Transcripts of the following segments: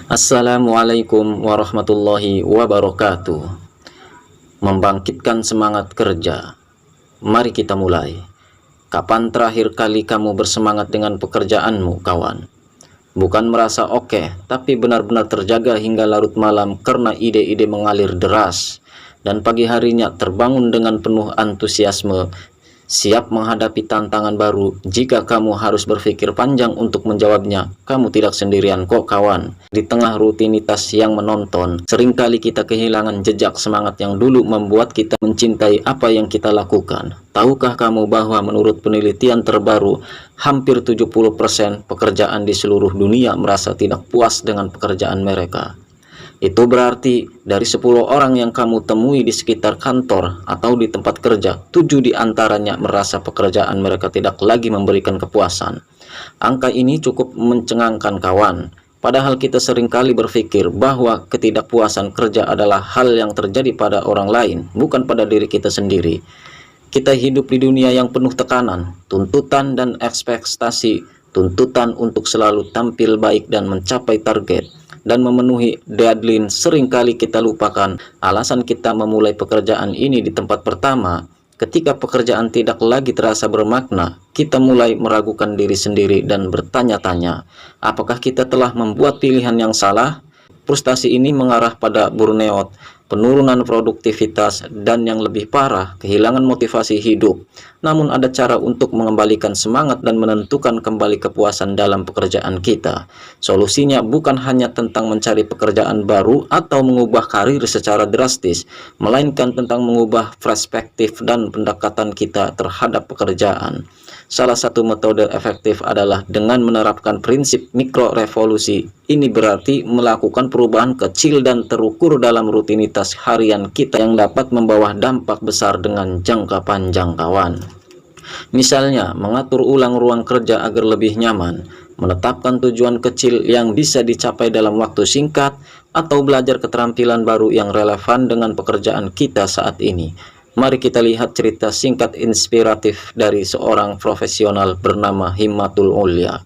Assalamualaikum warahmatullahi wabarakatuh. Membangkitkan semangat kerja. Mari kita mulai. Kapan terakhir kali kamu bersemangat dengan pekerjaanmu, kawan? Bukan merasa oke, tapi benar-benar terjaga hingga larut malam karena ide-ide mengalir deras. Dan pagi harinya terbangun dengan penuh antusiasme, siap menghadapi tantangan baru. Jika kamu harus berpikir panjang untuk menjawabnya, kamu tidak sendirian kok, kawan. Di tengah rutinitas yang menonton, seringkali kita kehilangan jejak semangat yang dulu membuat kita mencintai apa yang kita lakukan. Tahukah kamu bahwa menurut penelitian terbaru, hampir 70% pekerjaan di seluruh dunia merasa tidak puas dengan pekerjaan mereka? Itu berarti dari 10 orang yang kamu temui di sekitar kantor atau di tempat kerja, 7 diantaranya merasa pekerjaan mereka tidak lagi memberikan kepuasan. Angka ini cukup mencengangkan, kawan. Padahal kita seringkali berpikir bahwa ketidakpuasan kerja adalah hal yang terjadi pada orang lain, bukan pada diri kita sendiri. Kita hidup di dunia yang penuh tekanan, tuntutan dan ekspektasi, tuntutan untuk selalu tampil baik dan mencapai target dan memenuhi deadline. Seringkali kita lupakan alasan kita memulai pekerjaan ini di tempat pertama. Ketika pekerjaan tidak lagi terasa bermakna, kita mulai meragukan diri sendiri dan bertanya-tanya, apakah kita telah membuat pilihan yang salah? Frustasi ini mengarah pada burnout, penurunan produktivitas, dan yang lebih parah, kehilangan motivasi hidup. Namun ada cara untuk mengembalikan semangat dan menentukan kembali kepuasan dalam pekerjaan kita. Solusinya bukan hanya tentang mencari pekerjaan baru atau mengubah karir secara drastis, melainkan tentang mengubah perspektif dan pendekatan kita terhadap pekerjaan. Salah satu metode efektif adalah dengan menerapkan prinsip mikro revolusi. Ini berarti melakukan perubahan kecil dan terukur dalam rutinitas harian kita yang dapat membawa dampak besar dengan jangka panjang, kawan. Misalnya, mengatur ulang ruang kerja agar lebih nyaman, menetapkan tujuan kecil yang bisa dicapai dalam waktu singkat, atau belajar keterampilan baru yang relevan dengan pekerjaan kita saat ini. Mari kita lihat cerita singkat inspiratif dari seorang profesional bernama Himmatul Ulya.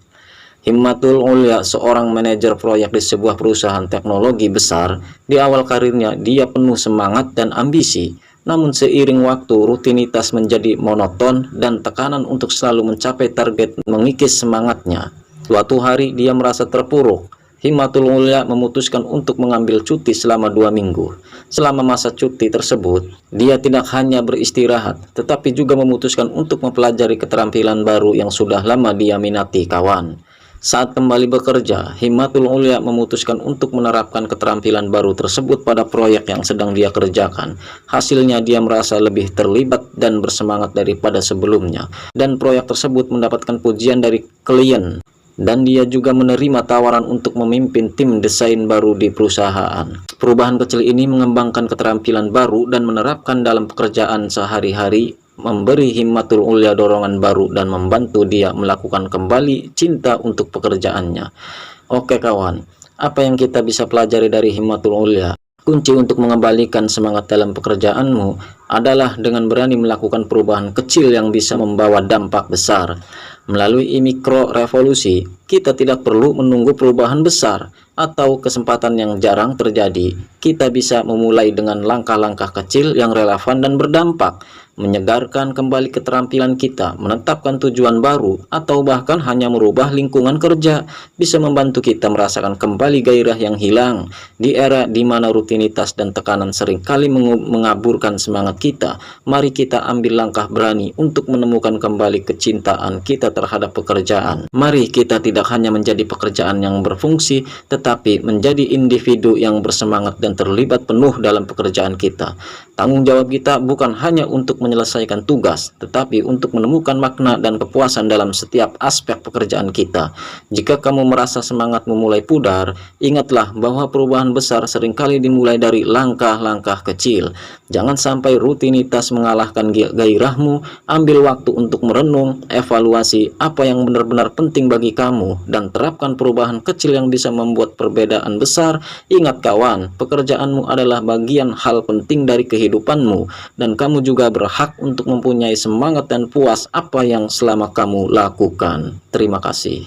Himmatul Ulya, seorang manajer proyek di sebuah perusahaan teknologi besar. Di awal karirnya, dia penuh semangat dan ambisi. Namun seiring waktu, rutinitas menjadi monoton dan tekanan untuk selalu mencapai target mengikis semangatnya. Suatu hari, dia merasa terpuruk. Himmatul Ulya memutuskan untuk mengambil cuti selama 2 minggu. Selama masa cuti tersebut, dia tidak hanya beristirahat, tetapi juga memutuskan untuk mempelajari keterampilan baru yang sudah lama dia minati, kawan. Saat kembali bekerja, Himmatul Ulya memutuskan untuk menerapkan keterampilan baru tersebut pada proyek yang sedang dia kerjakan. Hasilnya, dia merasa lebih terlibat dan bersemangat daripada sebelumnya, dan proyek tersebut mendapatkan pujian dari klien. Dan dia juga menerima tawaran untuk memimpin tim desain baru di perusahaan. Perubahan kecil ini mengembangkan keterampilan baru dan menerapkan dalam pekerjaan sehari-hari, memberi Himmatul Ulya dorongan baru dan membantu dia melakukan kembali cinta untuk pekerjaannya. Oke, kawan, apa yang kita bisa pelajari dari Himmatul Ulya? Kunci untuk mengembalikan semangat dalam pekerjaanmu adalah dengan berani melakukan perubahan kecil yang bisa membawa dampak besar. Melalui mikro revolusi, kita tidak perlu menunggu perubahan besar atau kesempatan yang jarang terjadi. Kita bisa memulai dengan langkah-langkah kecil yang relevan dan berdampak, menyegarkan kembali keterampilan kita, menetapkan tujuan baru, atau bahkan hanya merubah lingkungan kerja bisa membantu kita merasakan kembali gairah yang hilang. Di era di mana rutinitas dan tekanan seringkali mengaburkan semangat kita, mari kita ambil langkah berani untuk menemukan kembali kecintaan kita terhadap pekerjaan. Mari kita tidak hanya menjadi pekerjaan yang berfungsi, tetapi menjadi individu yang bersemangat dan terlibat penuh dalam pekerjaan kita. Tanggung jawab kita bukan hanya untuk menyelesaikan tugas, tetapi untuk menemukan makna dan kepuasan dalam setiap aspek pekerjaan kita. Jika kamu merasa semangat memulai pudar, ingatlah bahwa perubahan besar seringkali dimulai dari langkah-langkah kecil. Jangan sampai rutinitas mengalahkan gairahmu. Ambil waktu untuk merenung, evaluasi apa yang benar-benar penting bagi kamu, dan terapkan perubahan kecil yang bisa membuat perbedaan besar. Ingat, kawan, pekerjaanmu adalah bagian hal penting dari kehidupanmu, dan kamu juga berhak untuk mempunyai semangat dan puas apa yang selama kamu lakukan. Terima kasih.